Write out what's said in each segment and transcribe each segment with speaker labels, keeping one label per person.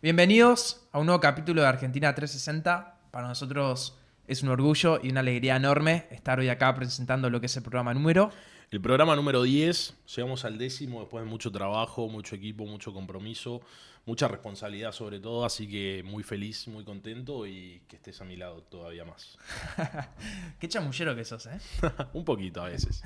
Speaker 1: Bienvenidos a un nuevo capítulo de Argentina 360. Para nosotros es un orgullo y una alegría enorme estar hoy acá presentando lo que es el programa número.
Speaker 2: El programa número 10, llegamos al 10º después de mucho trabajo, mucho equipo, mucho compromiso, mucha responsabilidad sobre todo, así que muy feliz, muy contento y que estés a mi lado todavía más.
Speaker 1: Qué chamullero que sos, ¿eh?
Speaker 2: Un poquito a veces.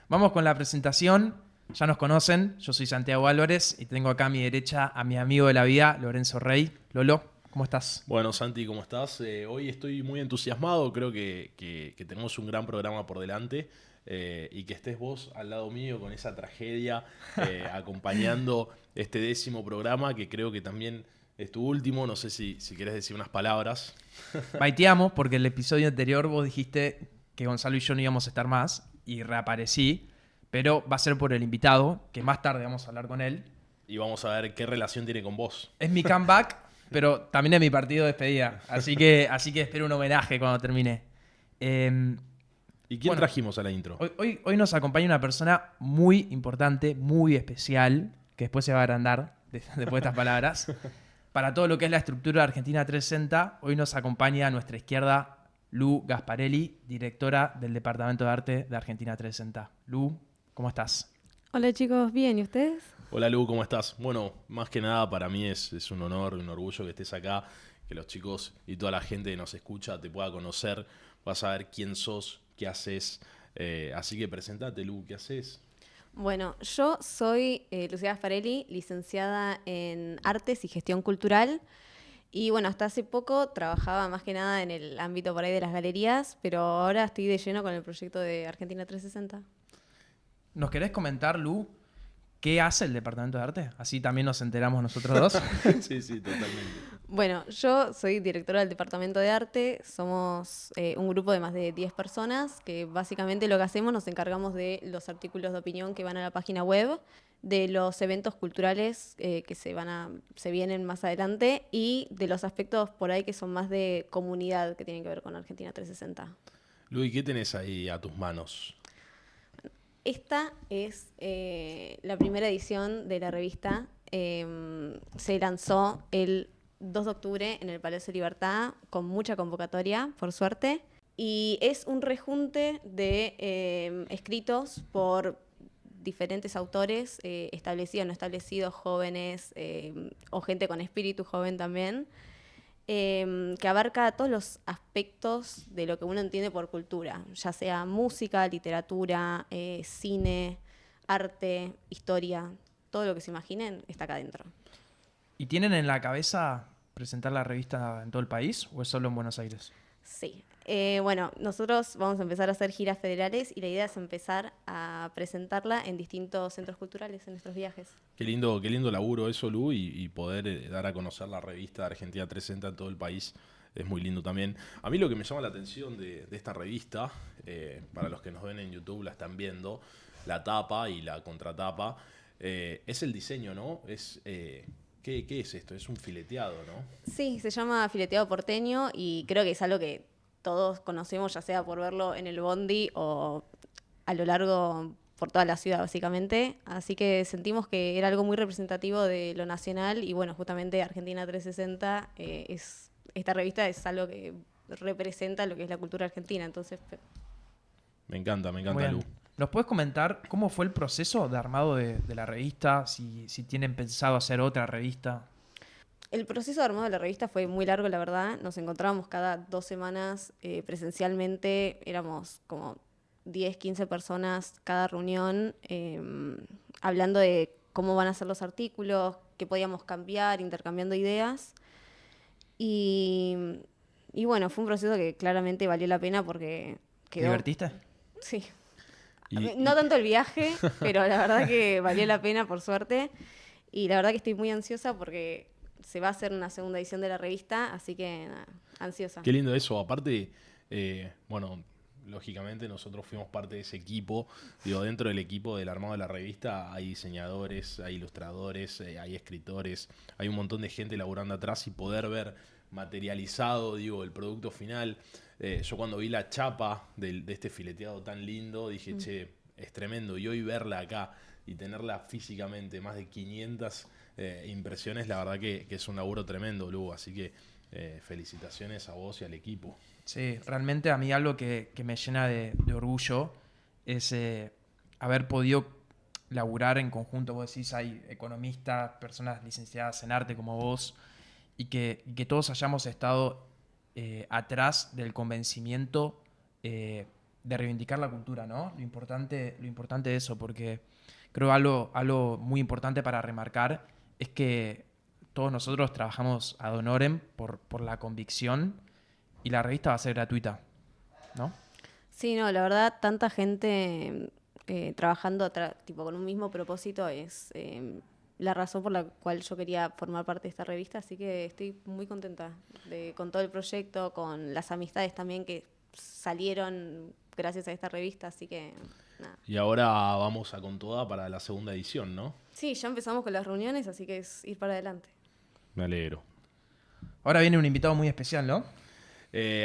Speaker 1: Vamos con la presentación. Ya nos conocen, yo soy Santiago Álvarez y tengo acá a mi derecha a mi amigo de la vida, Lorenzo Rey. Lolo, ¿cómo estás?
Speaker 2: Bueno, Santi, ¿cómo estás? Hoy estoy muy entusiasmado, creo que tenemos un gran programa por delante y que estés vos al lado mío con esa tragedia, acompañando este 10º programa que creo que también es tu último, no sé si querés decir unas palabras.
Speaker 1: Baiteamos porque el episodio anterior vos dijiste que Gonzalo y yo no íbamos a estar más y reaparecí, pero va a ser por el invitado, que más tarde vamos a hablar con él.
Speaker 2: Y vamos a ver qué relación tiene con vos.
Speaker 1: Es mi comeback, pero también es mi partido de despedida. Así que espero un homenaje cuando termine.
Speaker 2: ¿Y quién
Speaker 1: Bueno,
Speaker 2: trajimos a la intro?
Speaker 1: hoy nos acompaña una persona muy importante, muy especial, que después se va a agrandar después de estas palabras. Para todo lo que es la estructura de Argentina 360, hoy nos acompaña a nuestra izquierda Lu Gasparelli, directora del Departamento de Arte de Argentina 360. Lu, ¿cómo estás?
Speaker 3: Hola chicos, bien, ¿y ustedes?
Speaker 2: Hola Lu, ¿cómo estás? Bueno, más que nada para mí es un honor, un orgullo que estés acá, que los chicos y toda la gente que nos escucha te pueda conocer, vas a ver quién sos, qué haces. Así que presentate Lu, ¿qué haces?
Speaker 3: Bueno, yo soy Lucía Gasparelli, licenciada en Artes y Gestión Cultural. Y bueno, hasta hace poco trabajaba más que nada en el ámbito por ahí de las galerías, pero ahora estoy de lleno con el proyecto de Argentina 360.
Speaker 1: ¿Nos querés comentar, Lu, qué hace el Departamento de Arte? Así también nos enteramos nosotros dos.
Speaker 2: Sí, totalmente.
Speaker 3: Bueno, yo soy directora del Departamento de Arte, somos un grupo de más de 10 personas que básicamente lo que hacemos nos encargamos de los artículos de opinión que van a la página web, de los eventos culturales que se vienen más adelante y de los aspectos por ahí que son más de comunidad que tienen que ver con Argentina 360.
Speaker 2: Lu, ¿y qué tenés ahí a tus manos?
Speaker 3: Esta es la primera edición de la revista. Se lanzó el 2 de octubre en el Palacio de Libertad con mucha convocatoria, por suerte. Y es un rejunte de escritos por diferentes autores, establecidos, no establecidos, jóvenes o gente con espíritu joven también, que abarca todos los aspectos de lo que uno entiende por cultura, ya sea música, literatura, cine, arte, historia, todo lo que se imaginen está acá adentro.
Speaker 1: ¿Y tienen en la cabeza presentar la revista en todo el país o es solo en Buenos Aires?
Speaker 3: Sí. Bueno, nosotros vamos a empezar a hacer giras federales y la idea es empezar a presentarla en distintos centros culturales en nuestros viajes.
Speaker 2: Qué lindo laburo eso, Lu, y poder dar a conocer la revista Argentina 360 en todo el país es muy lindo también. A mí lo que me llama la atención de esta revista, para los que nos ven en YouTube la están viendo, la tapa y la contratapa, es el diseño, ¿no? ¿Qué es esto? Es un fileteado, ¿no?
Speaker 3: Sí, se llama fileteado porteño y creo que es algo que todos conocemos, ya sea por verlo en el bondi o a lo largo por toda la ciudad, básicamente. Así que sentimos que era algo muy representativo de lo nacional y bueno, justamente Argentina 360 esta revista es algo que representa lo que es la cultura argentina, entonces...
Speaker 2: Me encanta,
Speaker 1: Muy bien.
Speaker 2: Lu.
Speaker 1: ¿Nos puedes comentar cómo fue el proceso de armado de la revista? Si tienen pensado hacer otra revista.
Speaker 3: El proceso de armado de la revista fue muy largo, la verdad. Nos encontrábamos cada 2 semanas presencialmente. Éramos como 10, 15 personas cada reunión, hablando de cómo van a ser los artículos, qué podíamos cambiar, intercambiando ideas. Y, y bueno, fue un proceso que claramente valió la pena porque
Speaker 1: ¿Te
Speaker 3: quedó...
Speaker 1: divertiste?
Speaker 3: Sí.
Speaker 2: Y,
Speaker 3: No tanto el viaje, pero la verdad que valió la pena, por suerte. Y la verdad que estoy muy ansiosa porque se va a hacer una segunda edición de la revista, así que nada, ansiosa.
Speaker 2: Qué lindo eso. Aparte, bueno, lógicamente nosotros fuimos parte de ese equipo. Digo, dentro del equipo del armado de la revista hay diseñadores, hay ilustradores, hay escritores, hay un montón de gente laburando atrás y poder ver materializado, digo, el producto final. Yo cuando vi la chapa de este fileteado tan lindo, dije, che, es tremendo. Y hoy verla acá y tenerla físicamente, más de 500 impresiones, la verdad que es un laburo tremendo, Lu, así que felicitaciones a vos y al equipo.
Speaker 1: Sí, realmente a mí algo que me llena de orgullo es haber podido laburar en conjunto. Vos decís, hay economistas, personas licenciadas en arte como vos, y que todos hayamos estado atrás del convencimiento de reivindicar la cultura, ¿no? Lo importante de eso, porque creo algo muy importante para remarcar es que todos nosotros trabajamos ad honorem por la convicción y la revista va a ser gratuita, ¿no?
Speaker 3: Sí, no, la verdad, tanta gente trabajando tipo con un mismo propósito es la razón por la cual yo quería formar parte de esta revista, así que estoy muy contenta con todo el proyecto, con las amistades también que salieron gracias a esta revista, así que nada.
Speaker 2: Y ahora vamos a con toda para la segunda edición, ¿no?
Speaker 3: Sí, ya empezamos con las reuniones, así que es ir para adelante.
Speaker 2: Me alegro.
Speaker 1: Ahora viene un invitado muy especial, ¿no?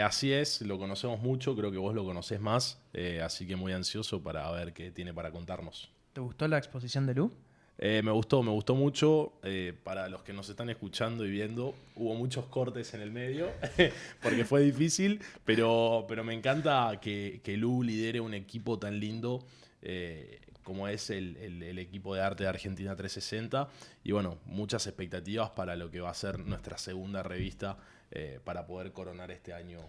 Speaker 2: Así es, lo conocemos mucho, creo que vos lo conocés más, así que muy ansioso para ver qué tiene para contarnos.
Speaker 1: ¿Te gustó la exposición de Lu?
Speaker 2: Me gustó mucho. Para los que nos están escuchando y viendo, hubo muchos cortes en el medio, porque fue difícil, pero me encanta que Lu lidere un equipo tan lindo como es el equipo de arte de Argentina 360. Y bueno, muchas expectativas para lo que va a ser nuestra segunda revista para poder coronar este año.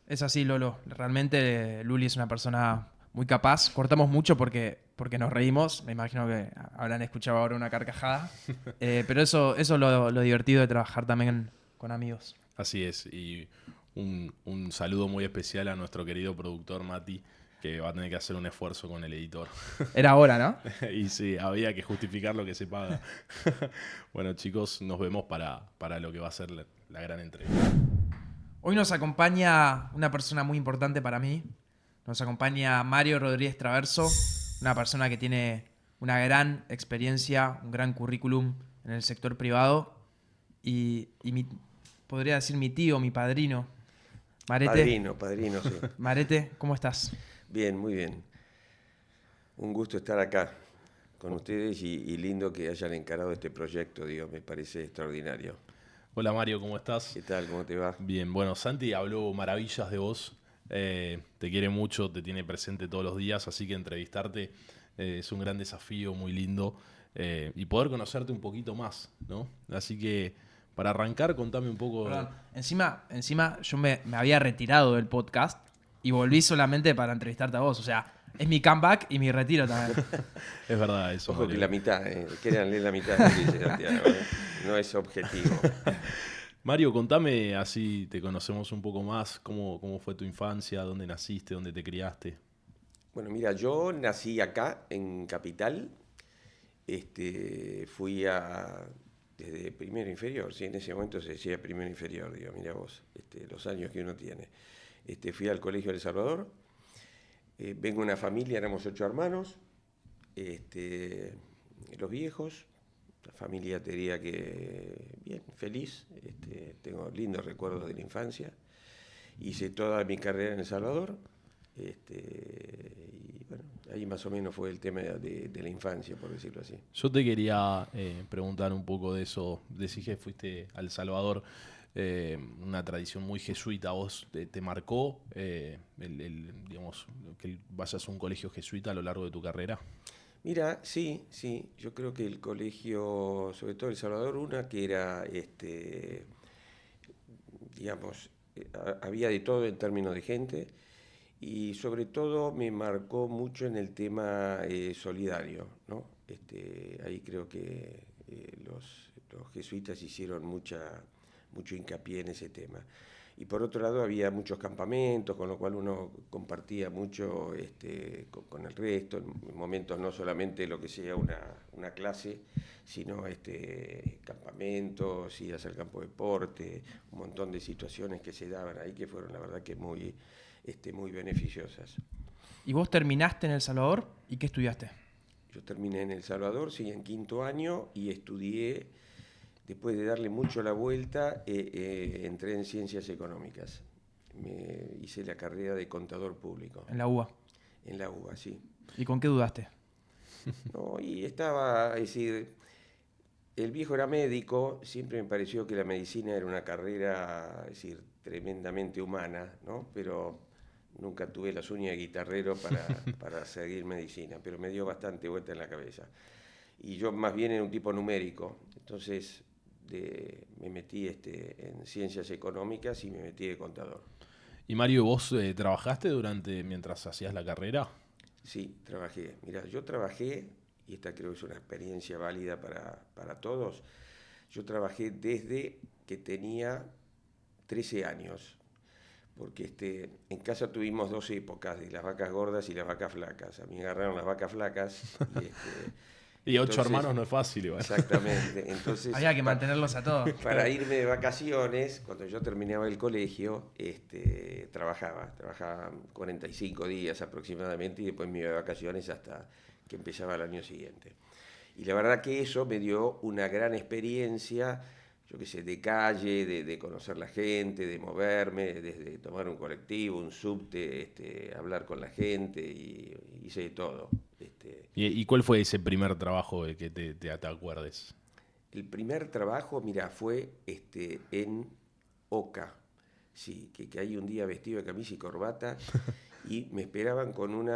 Speaker 1: Es así, Lolo. Realmente Luli es una persona muy capaz. Cortamos mucho porque nos reímos. Me imagino que habrán escuchado ahora una carcajada. Pero eso es lo divertido de trabajar también con amigos.
Speaker 2: Así es. Y un saludo muy especial a nuestro querido productor Mati, que va a tener que hacer un esfuerzo con el editor.
Speaker 1: Era hora, ¿no?
Speaker 2: Y sí, había que justificar lo que se paga. Bueno, chicos, nos vemos para lo que va a ser la gran entrega.
Speaker 1: Hoy nos acompaña una persona muy importante para mí. Nos acompaña Mario Rodríguez Traverso, una persona que tiene una gran experiencia, un gran currículum en el sector privado. Y podría decir mi tío, mi padrino. Marete.
Speaker 4: Padrino, sí.
Speaker 1: Marete, ¿cómo estás?
Speaker 4: Bien, muy bien. Un gusto estar acá con ustedes y lindo que hayan encarado este proyecto, digo, me parece extraordinario.
Speaker 2: Hola Mario, ¿cómo estás?
Speaker 4: ¿Qué tal? ¿Cómo te va?
Speaker 2: Bien, bueno, Santi habló maravillas de vos. Te quiere mucho, te tiene presente todos los días, así que entrevistarte es un gran desafío, muy lindo. Y poder conocerte un poquito más, ¿no? Así que para arrancar, contame un poco.
Speaker 1: Perdón, encima yo me había retirado del podcast y volví solamente para entrevistarte a vos. O sea, es mi comeback y mi retiro también.
Speaker 2: Es verdad eso.
Speaker 4: Ojo
Speaker 2: Mario.
Speaker 4: que la mitad, créanle la mitad, dice Santiago, no es objetivo.
Speaker 2: Mario, contame, así te conocemos un poco más, cómo fue tu infancia, dónde naciste, dónde te criaste.
Speaker 4: Bueno, mira, yo nací acá, en Capital, fui desde primero inferior, sí, en ese momento se decía primero inferior, digo, mira vos, los años que uno tiene. Fui al Colegio El Salvador, vengo de una familia, éramos 8 hermanos, los viejos, la familia te diría que bien, feliz, tengo lindos recuerdos de la infancia, hice toda mi carrera en El Salvador, y bueno, ahí más o menos fue el tema de la infancia, por decirlo así.
Speaker 2: Yo te quería preguntar un poco de eso. Decís que fuiste a El Salvador, una tradición muy jesuita. ¿Vos te marcó digamos, que vayas a un colegio jesuita a lo largo de tu carrera?
Speaker 4: Mira, sí, yo creo que el colegio, sobre todo El Salvador, una que era, digamos, había de todo en términos de gente y sobre todo me marcó mucho en el tema solidario, ¿no? Ahí creo que los jesuitas hicieron mucho hincapié en ese tema. Y por otro lado había muchos campamentos, con lo cual uno compartía mucho con el resto, en momentos no solamente lo que sea una clase, sino campamentos, idas al campo de deporte, un montón de situaciones que se daban ahí que fueron la verdad que muy beneficiosas.
Speaker 1: ¿Y vos terminaste en El Salvador y qué estudiaste?
Speaker 4: Yo terminé en El Salvador, sí, en 5º año y estudié. Después de darle mucho la vuelta, entré en Ciencias Económicas. Hice la carrera de contador público.
Speaker 1: En la UBA.
Speaker 4: En la UBA, sí.
Speaker 1: ¿Y con qué dudaste?
Speaker 4: No, y estaba, es decir, el viejo era médico, siempre me pareció que la medicina era una carrera, es decir, tremendamente humana, ¿no? Pero nunca tuve las uñas de guitarrero para seguir medicina, pero me dio bastante vuelta en la cabeza. Y yo más bien era un tipo numérico, entonces me metí en ciencias económicas y me metí de contador.
Speaker 2: Y Mario, ¿vos trabajaste mientras hacías la carrera?
Speaker 4: Sí, trabajé. Mira, yo trabajé, y esta creo que es una experiencia válida para todos, yo trabajé desde que tenía 13 años, porque en casa tuvimos dos épocas, de las vacas gordas y las vacas flacas. A mí me agarraron las vacas flacas.
Speaker 2: Y 8
Speaker 4: entonces,
Speaker 2: hermanos no es fácil, igual.
Speaker 4: exactamente. Entonces,
Speaker 1: Había que mantenerlos a todos.
Speaker 4: para irme de vacaciones, cuando yo terminaba el colegio, trabajaba 45 días aproximadamente y después me iba de vacaciones hasta que empezaba el año siguiente. Y la verdad que eso me dio una gran experiencia, yo qué sé, de calle, de conocer la gente, de moverme, desde tomar un colectivo, un subte, hablar con la gente, y hice de todo.
Speaker 2: ¿Y cuál fue ese primer trabajo de que te acuerdes?
Speaker 4: El primer trabajo, mira, fue en Oca, sí, que hay un día vestido de camisa y corbata y me esperaban con un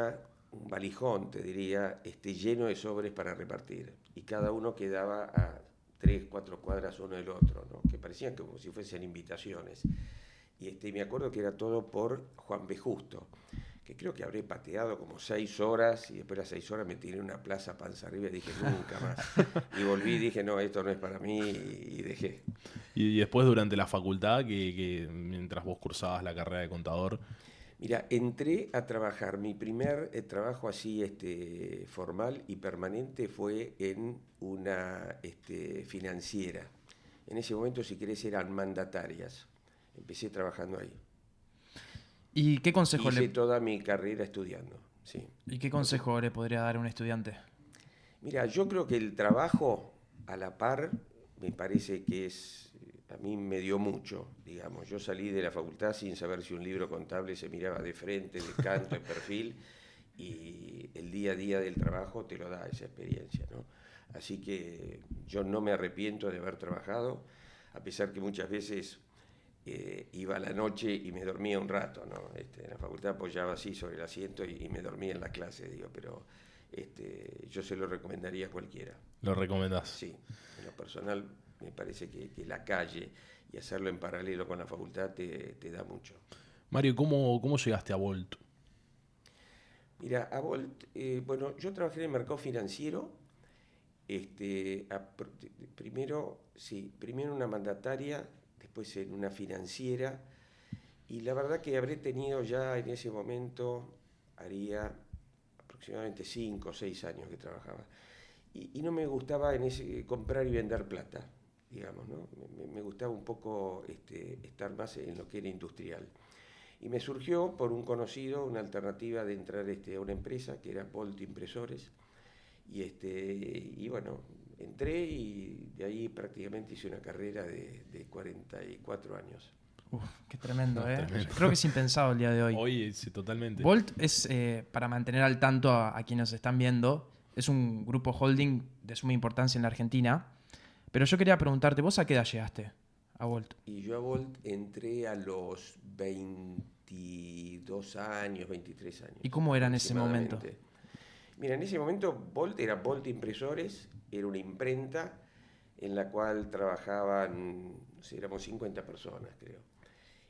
Speaker 4: valijón, te diría, lleno de sobres para repartir. Y cada uno quedaba a 3, 4 cuadras uno del otro, ¿no? Que parecían como si fuesen invitaciones. Y me acuerdo que era todo por Juan B. Justo, que creo que habré pateado como 6 horas y después de las 6 horas me tiré en una plaza panza arriba y dije nunca más. Y volví y dije no, esto no es para mí y dejé.
Speaker 2: Y después durante la facultad, que mientras vos cursabas la carrera de contador.
Speaker 4: Mira, entré a trabajar, mi primer trabajo así formal y permanente fue en una financiera. En ese momento, si querés, eran mandatarias. Empecé trabajando ahí.
Speaker 1: ¿Y qué consejo
Speaker 4: Hice toda mi carrera estudiando, sí.
Speaker 1: ¿Y qué consejo le podría dar a un estudiante?
Speaker 4: Mira, yo creo que el trabajo a la par me parece que a mí me dio mucho, digamos. Yo salí de la facultad sin saber si un libro contable se miraba de frente, de canto, de perfil, y el día a día del trabajo te lo da esa experiencia, ¿no? Así que yo no me arrepiento de haber trabajado, a pesar que muchas veces iba a la noche y me dormía un rato, ¿no? En la facultad apoyaba así sobre el asiento y me dormía en la clase, digo, pero yo se lo recomendaría a cualquiera.
Speaker 2: ¿Lo recomendás?
Speaker 4: Sí, en lo personal me parece que la calle y hacerlo en paralelo con la facultad te da mucho.
Speaker 2: Mario, ¿cómo llegaste a Volt?
Speaker 4: Mira, a Volt, bueno, yo trabajé en el mercado financiero, primero en una mandataria, después en una financiera, y la verdad que habré tenido ya en ese momento, haría aproximadamente 5 o 6 años que trabajaba. Y no me gustaba comprar y vender plata, digamos, ¿no? Me gustaba un poco estar más en lo que era industrial. Y me surgió por un conocido una alternativa de entrar a una empresa que era Volt Impresores. Y bueno, entré y de ahí prácticamente hice una carrera de 44 años.
Speaker 1: Uf, qué tremendo, ¿eh?
Speaker 2: Tremendo.
Speaker 1: Creo que es impensado el día de hoy.
Speaker 2: Hoy sí, totalmente.
Speaker 1: Volt es, para mantener al tanto a quienes nos están viendo, es un grupo holding de suma importancia en la Argentina. Pero yo quería preguntarte, ¿vos a qué edad llegaste a Volt?
Speaker 4: Y yo a Volt entré a los 22 años, 23 años.
Speaker 1: ¿Y cómo era en ese momento?
Speaker 4: Aproximadamente. Mira, en ese momento Volt era Volt Impresores, era una imprenta en la cual trabajaban, no sé, éramos 50 personas, creo.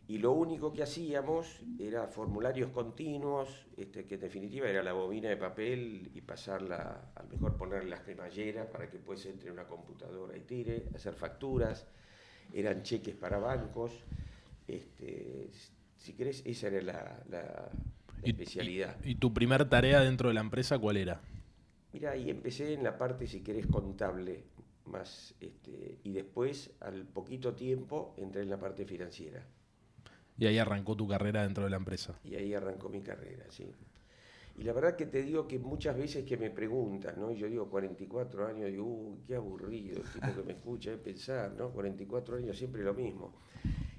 Speaker 4: Y lo único que hacíamos era formularios continuos, que en definitiva era la bobina de papel y pasarla, a lo mejor ponerle las cremalleras para que después entre una computadora y tire, hacer facturas, eran cheques para bancos. Si querés, esa era la especialidad.
Speaker 2: ¿Y tu primer tarea dentro de la empresa cuál era?
Speaker 4: Mira, y empecé en la parte, si querés, contable, más, y después, al poquito tiempo, entré en la parte financiera.
Speaker 2: Y ahí arrancó tu carrera dentro de la empresa.
Speaker 4: Y ahí arrancó mi carrera, sí. Y la verdad que te digo que muchas veces que me preguntan, ¿no? Y yo digo 44 años, digo, qué aburrido, el tipo que me escucha es pensar, ¿no? 44 años siempre lo mismo.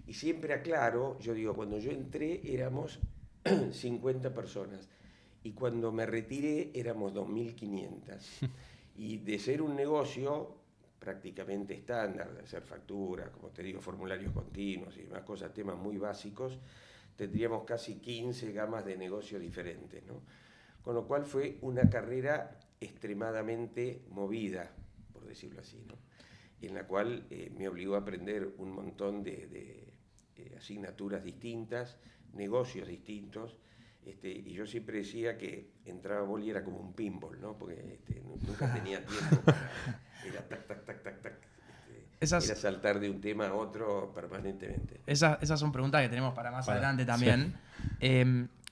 Speaker 4: Y siempre aclaro, yo digo, cuando yo entré éramos 50 personas. Y cuando me retiré éramos 2.500. Y de ser un negocio prácticamente estándar, de hacer facturas, como te digo, formularios continuos y demás cosas, temas muy básicos, tendríamos casi 15 gamas de negocio diferentes, ¿no? Con lo cual fue una carrera extremadamente movida, por decirlo así, ¿no? En la cual me obligó a aprender un montón de asignaturas distintas, negocios distintos, y yo siempre decía que entraba a Boli y era como un pinball, ¿no? Porque nunca tenía tiempo era tac, tac, tac, tac, tac. Era saltar de un tema a otro permanentemente.
Speaker 1: Esas son preguntas que tenemos para más adelante también.
Speaker 2: Sí.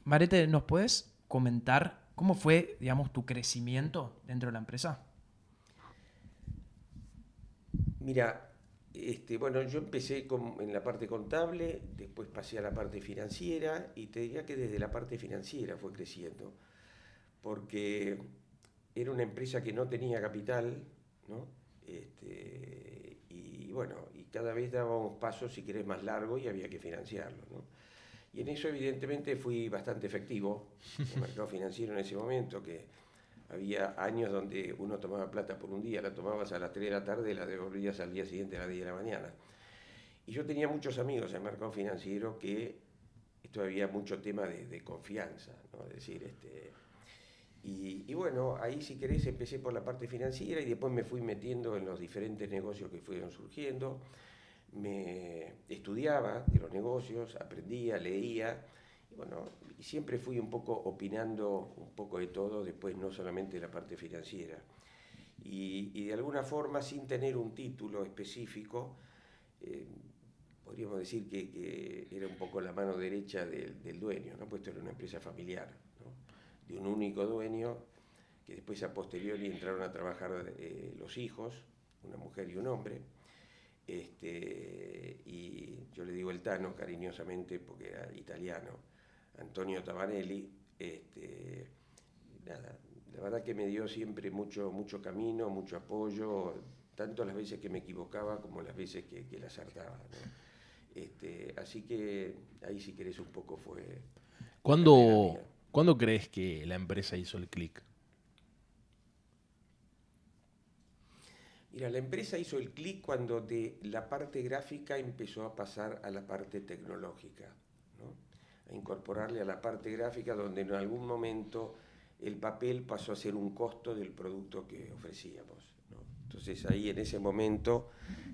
Speaker 1: Marete, ¿nos puedes comentar cómo fue, digamos, tu crecimiento dentro de la empresa?
Speaker 4: Mira, bueno, yo empecé en la parte contable, después pasé a la parte financiera y te diría que desde la parte financiera fue creciendo, porque era una empresa que no tenía capital, ¿no? Y bueno, y cada vez dábamos pasos, si querés, más largos y había que financiarlo, ¿no? Y en eso evidentemente fui bastante efectivo en el mercado financiero en ese momento, que había años donde uno tomaba plata por un día, la tomabas a las 3 de la tarde y la devolvías al día siguiente a las 10 de la mañana. Y yo tenía muchos amigos en el mercado financiero que esto había mucho tema de confianza, ¿no? Es decir, y bueno, ahí si querés empecé por la parte financiera y después me fui metiendo en los diferentes negocios que fueron surgiendo. Me estudiaba de los negocios, aprendía, leía, y bueno, y siempre fui un poco opinando un poco de todo, después no solamente de la parte financiera. Y de alguna forma, sin tener un título específico, podríamos decir que era un poco la mano derecha del dueño, ¿no? Pues esto era una empresa familiar, ¿no? De un único dueño, que después a posteriori entraron a trabajar los hijos, una mujer y un hombre. Y yo le digo el Tano cariñosamente porque era italiano, Antonio Tabanelli. Nada, la verdad que me dio siempre mucho camino, mucho apoyo, tanto las veces que me equivocaba como las veces que la acertaba, ¿no? Así que ahí, si querés, un poco fue...
Speaker 2: ¿Cuándo crees que la empresa hizo el clic?
Speaker 4: Mira, la empresa hizo el clic cuando de la parte gráfica empezó a pasar a la parte tecnológica, ¿no? A incorporarle a la parte gráfica, donde en algún momento el papel pasó a ser un costo del producto que ofrecíamos, ¿no? Entonces ahí, en ese momento,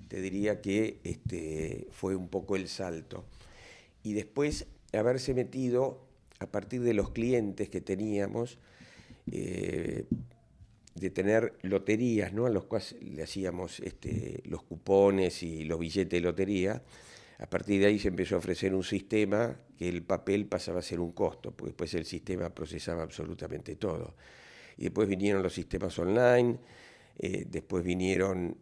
Speaker 4: te diría que fue un poco el salto. Y después haberse metido, a partir de los clientes que teníamos, de tener loterías, ¿no? A los cuales le hacíamos los cupones y los billetes de lotería. A partir de ahí se empezó a ofrecer un sistema que el papel pasaba a ser un costo, porque después el sistema procesaba absolutamente todo. Y después vinieron los sistemas online, después vinieron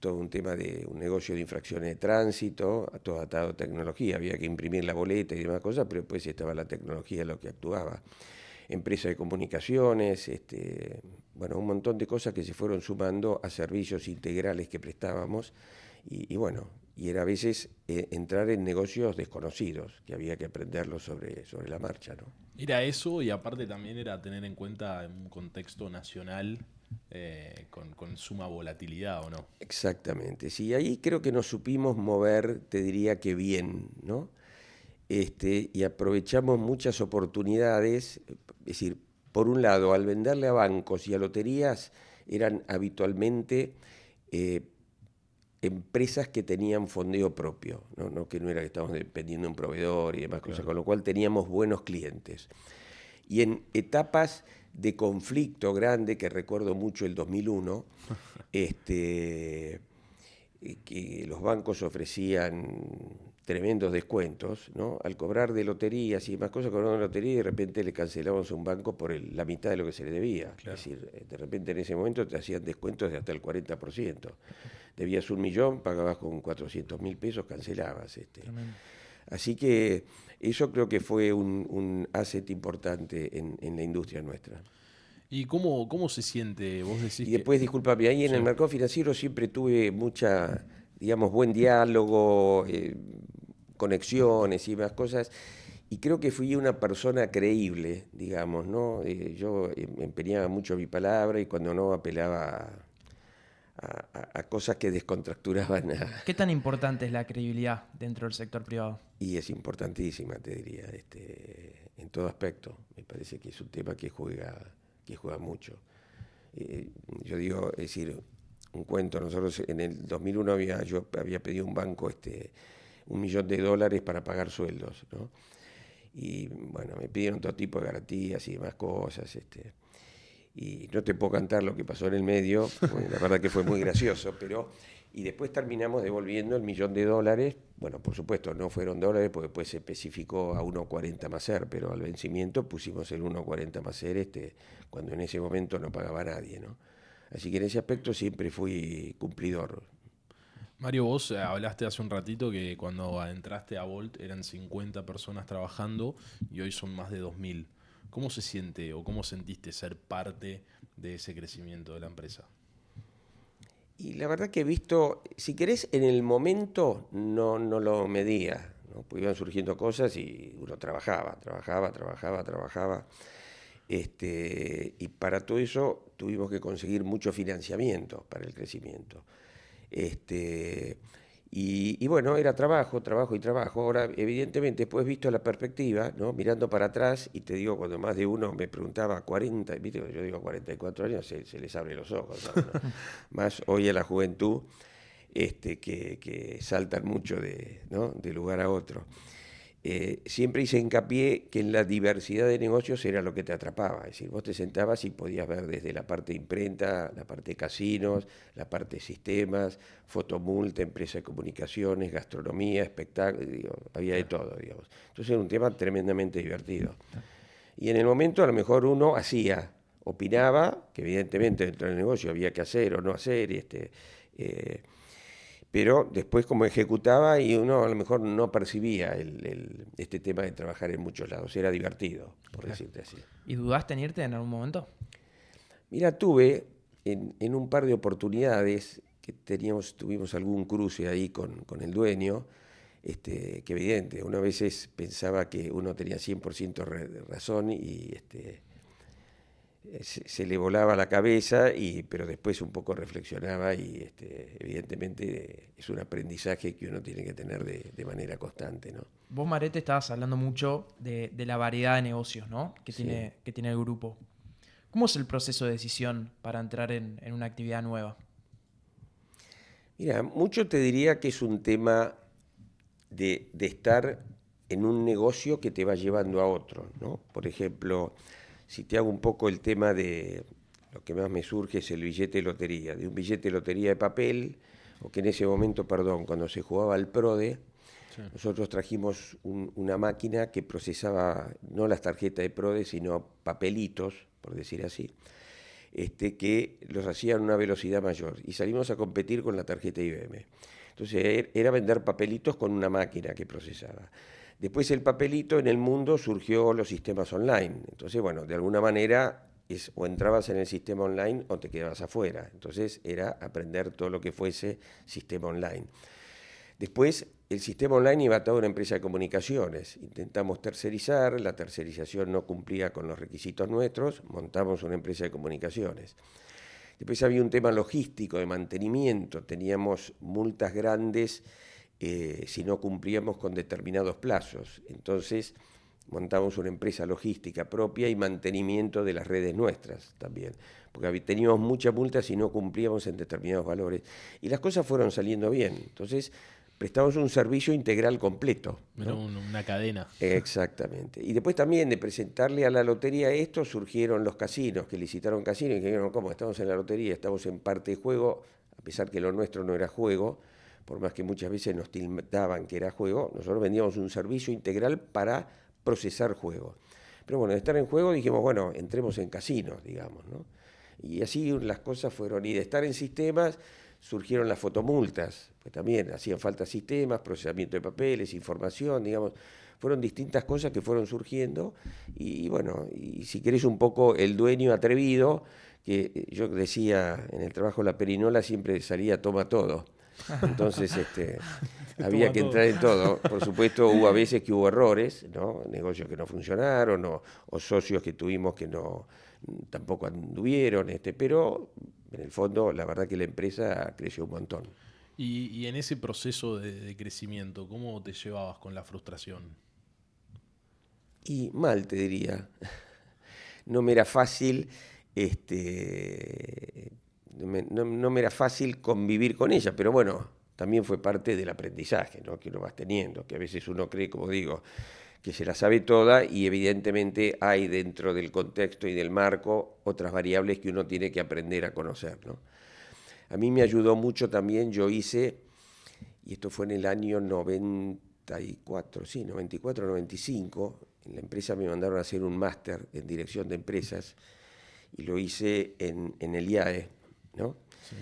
Speaker 4: todo un tema de un negocio de infracciones de tránsito, todo atado a tecnología. Había que imprimir la boleta y demás cosas, pero después estaba la tecnología lo que actuaba. Empresa de comunicaciones, bueno, un montón de cosas que se fueron sumando a servicios integrales que prestábamos y bueno, y era a veces entrar en negocios desconocidos, que había que aprenderlos sobre la marcha, ¿no?
Speaker 2: Era eso y aparte también era tener en cuenta un contexto nacional con suma volatilidad, ¿o no?
Speaker 4: Exactamente, sí, ahí creo que nos supimos mover, te diría que bien, ¿no? Y aprovechamos muchas oportunidades, es decir, por un lado, al venderle a bancos y a loterías, eran habitualmente empresas que tenían fondeo propio, ¿no? Que no era que estábamos dependiendo de un proveedor y demás cosas, con lo cual teníamos buenos clientes. Y en etapas de conflicto grande, que recuerdo mucho el 2001, que los bancos ofrecían tremendos descuentos, ¿no? Al cobrar de loterías y demás cosas, cobraban de lotería y de repente le cancelábamos a un banco por la mitad de lo que se le debía. Claro. Es decir, de repente en ese momento te hacían descuentos de hasta el 40%. Debías 1 millón, pagabas con 400.000 pesos, cancelabas. Así que eso creo que fue un asset importante en la industria nuestra.
Speaker 2: ¿Y cómo se siente? Vos decís
Speaker 4: y después, discúlpame, ahí en el mercado financiero siempre tuve mucha, digamos, buen diálogo, conexiones y más cosas, y creo que fui una persona creíble, digamos, ¿no? Yo empeñaba mucho mi palabra y cuando no apelaba a cosas que descontracturaban.
Speaker 1: ¿Qué tan importante es la credibilidad dentro del sector privado?
Speaker 4: Y es importantísima, te diría, en todo aspecto. Me parece que es un tema que juega mucho. Yo digo, es decir, un cuento, nosotros en el 2001 yo había pedido a un banco $1 millón para pagar sueldos, ¿no? Y bueno, me pidieron todo tipo de garantías y demás cosas, y no te puedo cantar lo que pasó en el medio, la verdad que fue muy gracioso, y después terminamos devolviendo el $1 millón. Bueno, por supuesto, no fueron dólares, porque después se especificó a 1.40 más ser, pero al vencimiento pusimos el 1.40 más ser, cuando en ese momento no pagaba nadie, ¿no? Así que en ese aspecto siempre fui cumplidor.
Speaker 2: Mario, vos hablaste hace un ratito que cuando entraste a Volt eran 50 personas trabajando y hoy son más de 2.000. ¿Cómo se siente o cómo sentiste ser parte de ese crecimiento de la empresa?
Speaker 4: Y la verdad que he visto, si querés, en el momento no lo medía, ¿no? Pues iban surgiendo cosas y uno trabajaba. Y para todo eso tuvimos que conseguir mucho financiamiento para el crecimiento. Y bueno, era trabajo. Ahora, evidentemente, después visto la perspectiva, ¿no? Mirando para atrás, y te digo, cuando más de uno me preguntaba 40, ¿viste? Yo digo 44 años, se les abre los ojos, ¿no? Más hoy a la juventud, que saltan mucho ¿no? de lugar a otro. Siempre hice hincapié que en la diversidad de negocios era lo que te atrapaba. Es decir, vos te sentabas y podías ver desde la parte de imprenta, la parte de casinos, la parte de sistemas, fotomulta, empresa de comunicaciones, gastronomía, espectáculos, había de todo, digamos. Entonces era un tema tremendamente divertido. Y en el momento a lo mejor uno opinaba, que evidentemente dentro del negocio había que hacer o no hacer, pero después como ejecutaba y uno a lo mejor no percibía este tema de trabajar en muchos lados. Era divertido, por decirte así.
Speaker 1: ¿Y dudaste en irte en algún momento?
Speaker 4: Mira, tuve en un par de oportunidades que tuvimos algún cruce ahí con el dueño, que evidente, uno a veces pensaba que uno tenía 100% razón y se le volaba la cabeza, pero después un poco reflexionaba y evidentemente es un aprendizaje que uno tiene que tener de manera constante, ¿no?
Speaker 1: Vos, Marete, estabas hablando mucho de la variedad de negocios, ¿no? que
Speaker 4: Sí.
Speaker 1: tiene el grupo. ¿Cómo es el proceso de decisión para entrar en una actividad nueva?
Speaker 4: Mira, mucho te diría que es un tema de estar en un negocio que te va llevando a otro, ¿no? Por ejemplo, si te hago un poco el tema de lo que más me surge es el billete de lotería, de un billete de lotería de papel, o que en ese momento, cuando se jugaba al PRODE, sí, nosotros trajimos una máquina que procesaba no las tarjetas de PRODE, sino papelitos, por decir así, que los hacían a una velocidad mayor. Y salimos a competir con la tarjeta IBM. Entonces era vender papelitos con una máquina que procesaba. Después el papelito en el mundo surgió los sistemas online. Entonces, bueno, de alguna manera o entrabas en el sistema online o te quedabas afuera. Entonces era aprender todo lo que fuese sistema online. Después el sistema online iba atado a una empresa de comunicaciones. Intentamos tercerizar, la tercerización no cumplía con los requisitos nuestros, montamos una empresa de comunicaciones. Después había un tema logístico de mantenimiento, teníamos multas grandes si no cumplíamos con determinados plazos. Entonces montamos una empresa logística propia y mantenimiento de las redes nuestras también, porque teníamos muchas multas si no cumplíamos en determinados valores. Y las cosas fueron saliendo bien. Entonces prestamos un servicio integral completo, ¿no?
Speaker 2: Una cadena.
Speaker 4: Exactamente. Y después también de presentarle a la lotería esto, surgieron los casinos, que licitaron casinos y que dijeron, ¿cómo? Estamos en la lotería, estamos en parte de juego, a pesar que lo nuestro no era juego, por más que muchas veces nos tildaban que era juego, nosotros vendíamos un servicio integral para procesar juego. Pero bueno, de estar en juego dijimos, bueno, entremos en casinos, digamos, ¿no? Y así las cosas fueron, y de estar en sistemas surgieron las fotomultas, pues también hacían falta sistemas, procesamiento de papeles, información, digamos, fueron distintas cosas que fueron surgiendo, y bueno, y si querés un poco el dueño atrevido, que yo decía en el trabajo La Perinola siempre salía toma todo. Entonces había que entrar en todo. Por supuesto, hubo a veces que hubo errores, ¿no? Negocios que no funcionaron o socios que tuvimos que no tampoco anduvieron, pero en el fondo, la verdad que la empresa creció un montón.
Speaker 2: Y en ese proceso de crecimiento, ¿cómo te llevabas con la frustración?
Speaker 4: Y mal, te diría. No me era fácil, no me era fácil convivir con ella, pero bueno, también fue parte del aprendizaje, ¿no? Que uno va teniendo, que a veces uno cree, como digo, que se la sabe toda y evidentemente hay dentro del contexto y del marco otras variables que uno tiene que aprender a conocer, ¿no? A mí me ayudó mucho también, yo hice, y esto fue en el año 94, sí, 94, 95, en la empresa me mandaron a hacer un máster en dirección de empresas y lo hice en el IAE, ¿no? Sí.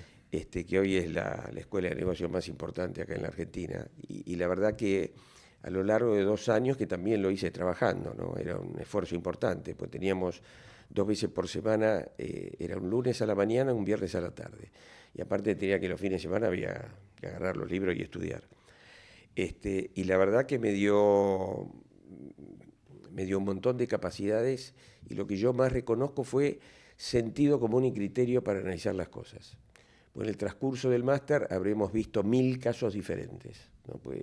Speaker 4: Que hoy es la escuela de negocios más importante acá en la Argentina. Y la verdad que a lo largo de 2 años, que también lo hice trabajando, ¿no? Era un esfuerzo importante, pues teníamos 2 veces por semana, era un lunes a la mañana, un viernes a la tarde. Y aparte tenía que los fines de semana había que agarrar los libros y estudiar. Y la verdad que me dio un montón de capacidades y lo que yo más reconozco fue sentido común y criterio para analizar las cosas. Pues en el transcurso del máster habremos visto 1000 casos diferentes, ¿no? Pues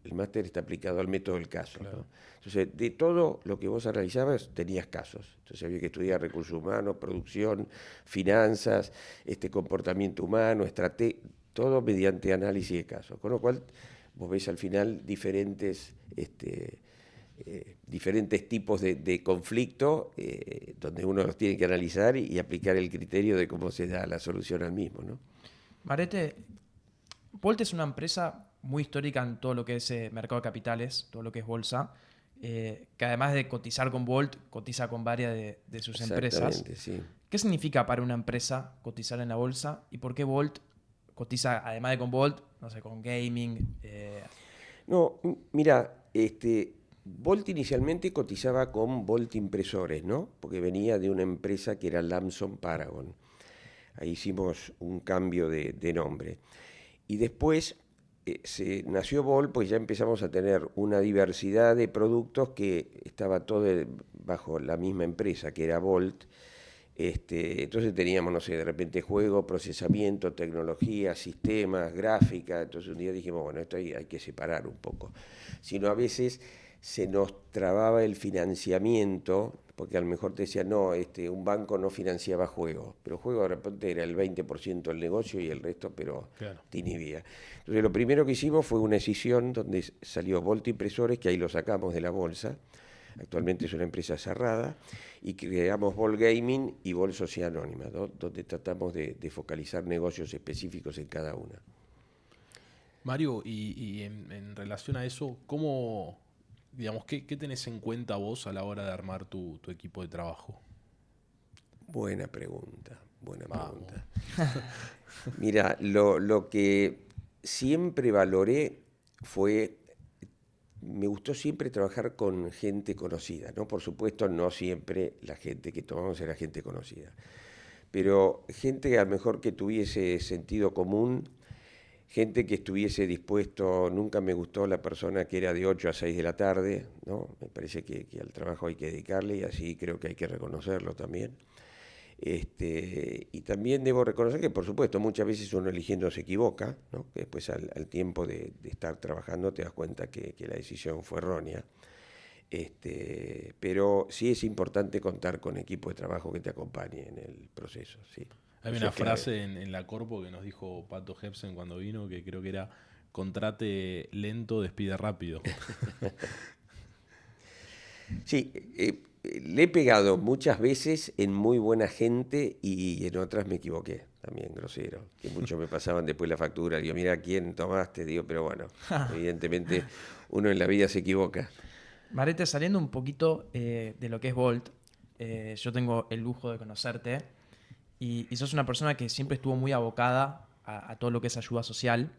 Speaker 4: el máster está aplicado al método del caso, claro, ¿no? Entonces, de todo lo que vos analizabas, tenías casos. Entonces había que estudiar recursos humanos, producción, finanzas, comportamiento humano, todo mediante análisis de casos. Con lo cual, vos ves al final diferentes tipos de conflicto, donde uno los tiene que analizar y aplicar el criterio de cómo se da la solución al mismo, ¿no?
Speaker 1: Marete, Volt es una empresa muy histórica en todo lo que es mercado de capitales, todo lo que es bolsa, que además de cotizar con Volt, cotiza con varias de sus empresas.
Speaker 4: Sí.
Speaker 1: ¿Qué significa para una empresa cotizar en la bolsa y por qué Volt cotiza, además de con Volt, no sé, con gaming?
Speaker 4: No, mira, Volt inicialmente cotizaba con Volt Impresores, ¿no? Porque venía de una empresa que era Lamson Paragon. Ahí hicimos un cambio de nombre. Y después se nació Volt, pues ya empezamos a tener una diversidad de productos que estaba todo bajo la misma empresa, que era Volt. Entonces teníamos, no sé, de repente juego, procesamiento, tecnología, sistemas, gráfica. Entonces un día dijimos, bueno, esto hay que separar un poco. Si no, a veces se nos trababa el financiamiento, porque a lo mejor te decían, no, un banco no financiaba juego, pero juego de repente era el 20% del negocio y el resto, pero claro, te inhibía. Entonces lo primero que hicimos fue una escisión donde salió Volt Impresores, que ahí lo sacamos de la bolsa. Actualmente es una empresa cerrada, y creamos Volt Gaming y Volt Sociedad Anónima, ¿no? Donde tratamos de focalizar negocios específicos en cada una.
Speaker 2: Mario, y en relación a eso, ¿cómo, digamos, qué tenés en cuenta vos a la hora de armar tu equipo de trabajo?
Speaker 4: Buena pregunta. Mira, lo que siempre valoré fue, me gustó siempre trabajar con gente conocida, ¿no? Por supuesto, no siempre la gente que tomamos era gente conocida, pero gente a lo mejor que tuviese sentido común, gente que estuviese dispuesto. Nunca me gustó la persona que era de 8 a 6 de la tarde, ¿no? Me parece que al trabajo hay que dedicarle y así creo que hay que reconocerlo también. Y también debo reconocer que, por supuesto, muchas veces uno eligiendo se equivoca, ¿no? Que después al tiempo de estar trabajando te das cuenta que la decisión fue errónea. Pero sí es importante contar con equipo de trabajo que te acompañe en el proceso, sí.
Speaker 2: Hay una frase en la Corpo que nos dijo Pato Hepsen cuando vino, que creo que era: contrate lento, despide rápido.
Speaker 4: Sí, le he pegado muchas veces en muy buena gente y en otras me equivoqué, también grosero. Que muchos me pasaban después la factura, digo, mira quién tomaste, digo, pero bueno, evidentemente uno en la vida se equivoca.
Speaker 1: Marete, saliendo un poquito de lo que es Volt, yo tengo el lujo de conocerte y sos una persona que siempre estuvo muy abocada a todo lo que es ayuda social.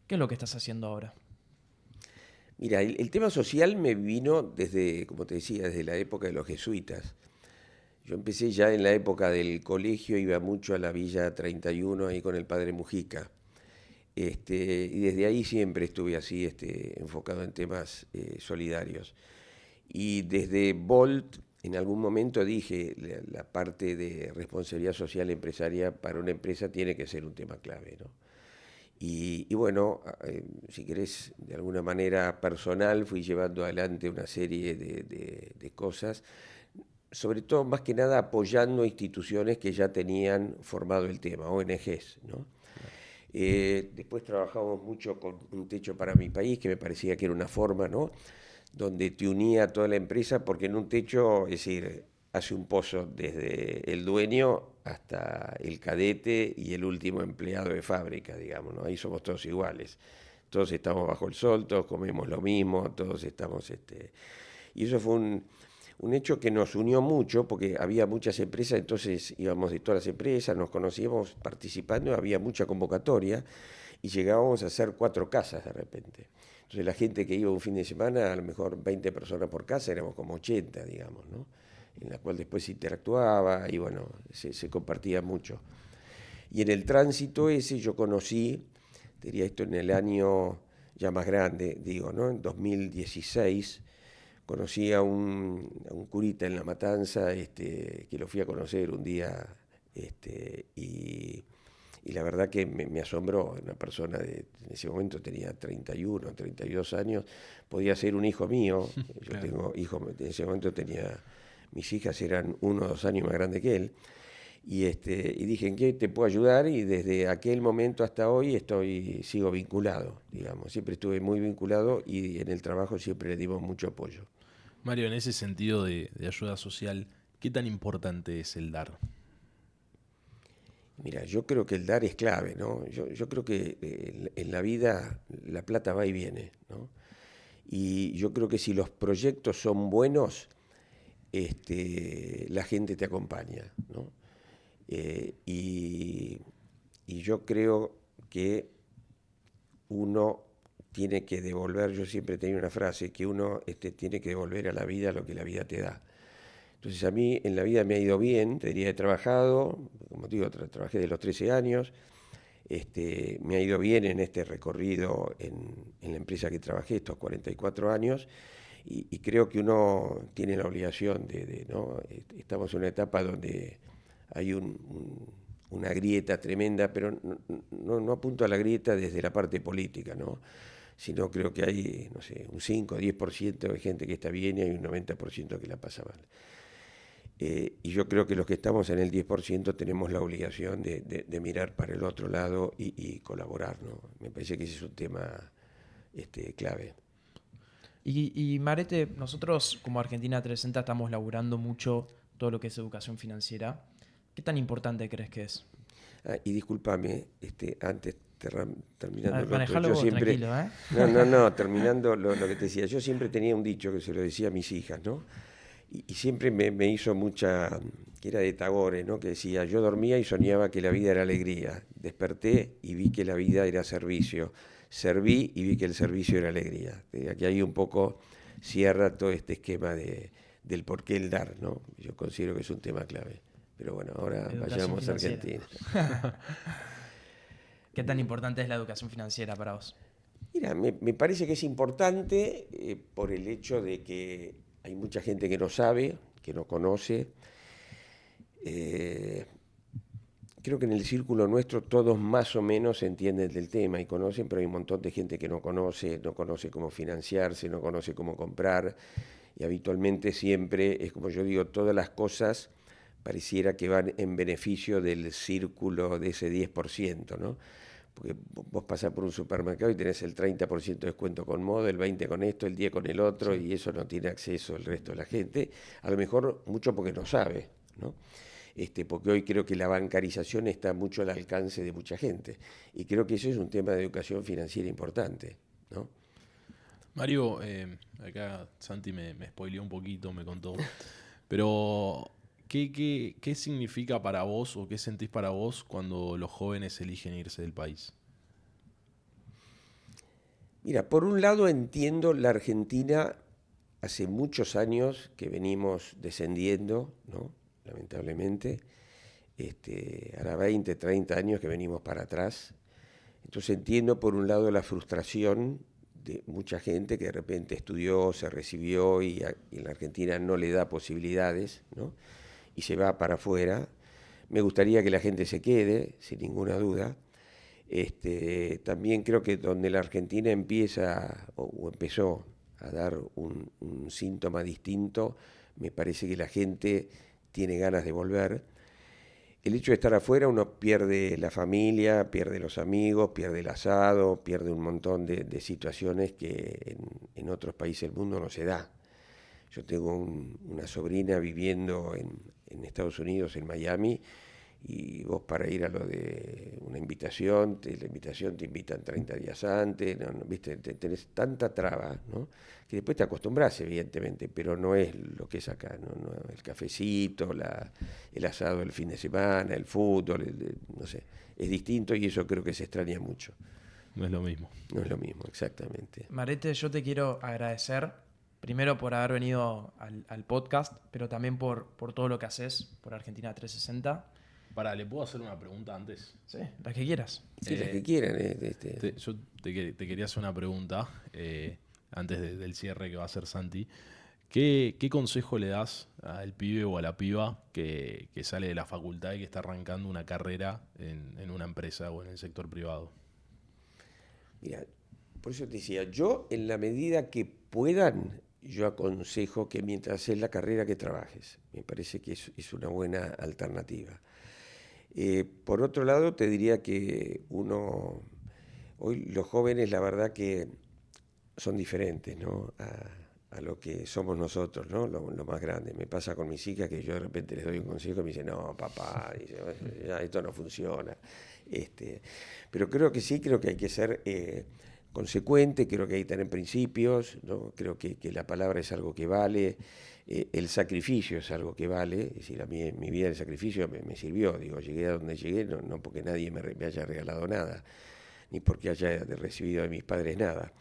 Speaker 1: ¿Qué es lo que estás haciendo ahora?
Speaker 4: Mira, el tema social me vino desde, como te decía, desde la época de los jesuitas. Yo empecé ya en la época del colegio, iba mucho a la Villa 31 ahí con el padre Mujica. Y desde ahí siempre estuve así enfocado en temas solidarios. Y desde Volt en algún momento dije, la parte de responsabilidad social empresaria para una empresa tiene que ser un tema clave, ¿no? Y bueno, si querés, de alguna manera personal, fui llevando adelante una serie de cosas, sobre todo, más que nada, apoyando instituciones que ya tenían formado el tema, ONGs, ¿no? Después trabajamos mucho con Un Techo para mi País, que me parecía que era una forma, ¿no?, donde te unía a toda la empresa, porque en un techo, es decir, hace un pozo desde el dueño hasta el cadete y el último empleado de fábrica, digamos, ¿no? Ahí somos todos iguales. Todos estamos bajo el sol, todos comemos lo mismo, todos estamos... Y eso fue un hecho que nos unió mucho, porque había muchas empresas, entonces íbamos de todas las empresas, nos conocíamos participando, había mucha convocatoria, y llegábamos a hacer 4 casas de repente. Entonces la gente que iba un fin de semana, a lo mejor 20 personas por casa, éramos como 80, digamos, ¿no? En la cual después se interactuaba y bueno, se compartía mucho. Y en el tránsito ese yo conocí, diría esto en el año ya más grande, digo, ¿no?, en 2016, conocí a un curita en La Matanza, que lo fui a conocer un día, y la verdad que me asombró, una persona en ese momento tenía 31, 32 años, podía ser un hijo mío. Yo
Speaker 2: Claro.
Speaker 4: tengo hijos, en ese momento mis hijas eran 1 o 2 años más grandes que él, y dije, ¿en qué te puedo ayudar? Y desde aquel momento hasta hoy sigo vinculado, digamos, siempre estuve muy vinculado y en el trabajo siempre le dimos mucho apoyo.
Speaker 2: Mario, en ese sentido de ayuda social, ¿qué tan importante es el dar?
Speaker 4: Mira, yo creo que el dar es clave, ¿no? Yo creo que en la vida la plata va y viene, ¿no? Y yo creo que si los proyectos son buenos, la gente te acompaña, ¿no? Y yo creo que uno tiene que devolver, yo siempre tenía una frase, que uno tiene que devolver a la vida lo que la vida te da. Entonces a mí en la vida me ha ido bien, te diría, he trabajado, como te digo, trabajé de los 13 años, me ha ido bien en este recorrido en la empresa que trabajé, estos 44 años, y creo que uno tiene la obligación ¿no? Estamos en una etapa donde hay una grieta tremenda, pero no apunto a la grieta desde la parte política, ¿no?, sino creo que hay, no sé, un 5 o 10% de gente que está bien y hay un 90% que la pasa mal. Y yo creo que los que estamos en el 10% tenemos la obligación de mirar para el otro lado y colaborar, ¿no? Me parece que ese es un tema clave.
Speaker 1: Y Marete, nosotros como Argentina 360 estamos laburando mucho todo lo que es educación financiera. ¿Qué tan importante crees que es?
Speaker 4: Y discúlpame, antes terminando lo otro,
Speaker 1: Manejalo
Speaker 4: yo
Speaker 1: vos,
Speaker 4: siempre...
Speaker 1: tranquilo, ¿eh?
Speaker 4: No, terminando lo que te decía, yo siempre tenía un dicho que se lo decía a mis hijas, ¿no? Y siempre me hizo mucha, que era de Tagore, ¿no?, que decía, yo dormía y soñaba que la vida era alegría, desperté y vi que la vida era servicio, serví y vi que el servicio era alegría. Aquí ahí un poco cierra todo este esquema del por qué el dar, ¿no? Yo considero que es un tema clave. Pero bueno, ahora
Speaker 1: Educación
Speaker 4: vayamos a
Speaker 1: financiera.
Speaker 4: Argentina.
Speaker 1: ¿Qué tan importante es la educación financiera para vos?
Speaker 4: Mira, me parece que es importante por el hecho de que hay mucha gente que no sabe, que no conoce. Creo que en el círculo nuestro todos más o menos entienden del tema y conocen, pero hay un montón de gente que no conoce cómo financiarse, no conoce cómo comprar. Y habitualmente siempre, es como yo digo, todas las cosas pareciera que van en beneficio del círculo de ese 10%, ¿no? Porque vos pasás por un supermercado y tenés el 30% de descuento con modo, el 20% con esto, el 10% con el otro, sí, y eso no tiene acceso el resto de la gente, a lo mejor mucho porque no sabe, ¿no? Porque hoy creo que la bancarización está mucho al alcance de mucha gente, y creo que eso es un tema de educación financiera importante, ¿no?
Speaker 2: Mario, acá Santi me spoileó un poquito, me contó, pero ¿qué significa para vos o qué sentís para vos cuando los jóvenes eligen irse del país?
Speaker 4: Mira, por un lado entiendo la Argentina, hace muchos años que venimos descendiendo, ¿no?, lamentablemente, ahora 20, 30 años que venimos para atrás. Entonces entiendo por un lado la frustración de mucha gente que de repente estudió, se recibió y en la Argentina no le da posibilidades, ¿no? Y se va para afuera. Me gustaría que la gente se quede, sin ninguna duda. También creo que donde la Argentina empieza o empezó a dar un síntoma distinto, me parece que la gente tiene ganas de volver. El hecho de estar afuera, uno pierde la familia, pierde los amigos, pierde el asado, pierde un montón de situaciones que en otros países del mundo no se da. Yo tengo una sobrina viviendo en Estados Unidos, en Miami, y vos para ir a lo de una invitación, la invitación te invitan 30 días antes, ¿viste? Tenés tanta traba, ¿no? Que después te acostumbras, evidentemente, pero no es lo que es acá, ¿no? El cafecito, el asado el fin de semana, el fútbol, no sé, es distinto y eso creo que se extraña mucho.
Speaker 2: No es lo mismo.
Speaker 4: No es lo mismo, exactamente.
Speaker 1: Marete, yo te quiero agradecer, primero por haber venido al podcast, pero también por todo lo que haces por Argentina 360.
Speaker 2: Pará, ¿le puedo hacer una pregunta antes?
Speaker 1: Sí, las que quieras.
Speaker 4: Sí, las que quieran.
Speaker 2: Yo te quería hacer una pregunta antes del cierre que va a hacer Santi. ¿Qué consejo le das al pibe o a la piba que sale de la facultad y que está arrancando una carrera en una empresa o en el sector privado?
Speaker 4: Mira, por eso te decía, yo en la medida que puedan, yo aconsejo que mientras haces la carrera que trabajes. Me parece que es una buena alternativa. Por otro lado, te diría que hoy los jóvenes, la verdad que son diferentes, ¿no? a lo que somos nosotros, ¿no? Lo más grande. Me pasa con mis hijas que yo de repente les doy un consejo y me dicen, no, papá, dice, ya, esto no funciona. Pero creo que hay que ser consecuente, creo que hay que tener principios, ¿no? Creo que la palabra es algo que vale. El sacrificio es algo que vale, es decir, a mí en mi vida el sacrificio me sirvió, digo, llegué a donde llegué, no porque nadie me haya regalado nada, ni porque haya recibido de mis padres nada.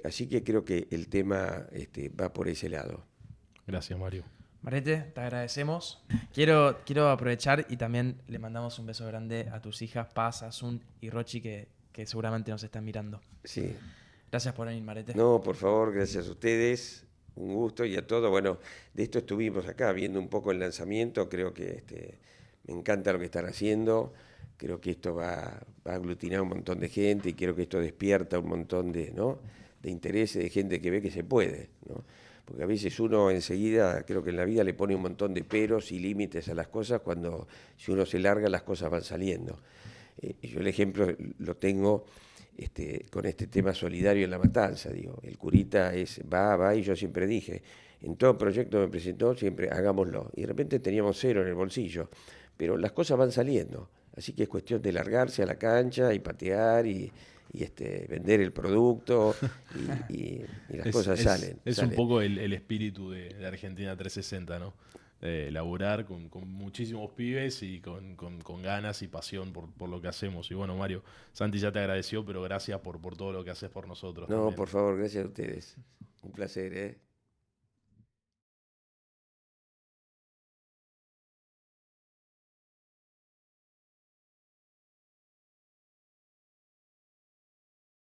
Speaker 4: Así que creo que el tema va por ese lado.
Speaker 2: Gracias, Mario.
Speaker 1: Marete, te agradecemos. Quiero aprovechar y también le mandamos un beso grande a tus hijas, Paz, Asun y Rochi, que seguramente nos están mirando.
Speaker 4: Sí.
Speaker 1: Gracias por venir, Marete.
Speaker 4: No, por favor, gracias a ustedes. Un gusto y a todos. Bueno, de esto estuvimos acá viendo un poco el lanzamiento. Creo que me encanta lo que están haciendo. Creo que esto va a aglutinar un montón de gente y creo que esto despierta un montón de intereses, de gente que ve que se puede, ¿no? Porque a veces uno enseguida, creo que en la vida le pone un montón de peros y límites a las cosas cuando si uno se larga las cosas van saliendo. Yo el ejemplo lo tengo con este tema solidario en La Matanza, digo, el curita va y yo siempre dije, en todo proyecto me presentó, siempre hagámoslo. Y de repente teníamos 0 en el bolsillo, pero las cosas van saliendo, así que es cuestión de largarse a la cancha y patear y vender el producto y las cosas salen.
Speaker 2: Es un poco el espíritu de Argentina 360, ¿no? Laburar con muchísimos pibes y con ganas y pasión por lo que hacemos. Y bueno, Mario, Santi ya te agradeció, pero gracias por todo lo que haces por nosotros.
Speaker 4: No,
Speaker 2: también.
Speaker 4: por favor, gracias a ustedes. Un placer, ¿eh?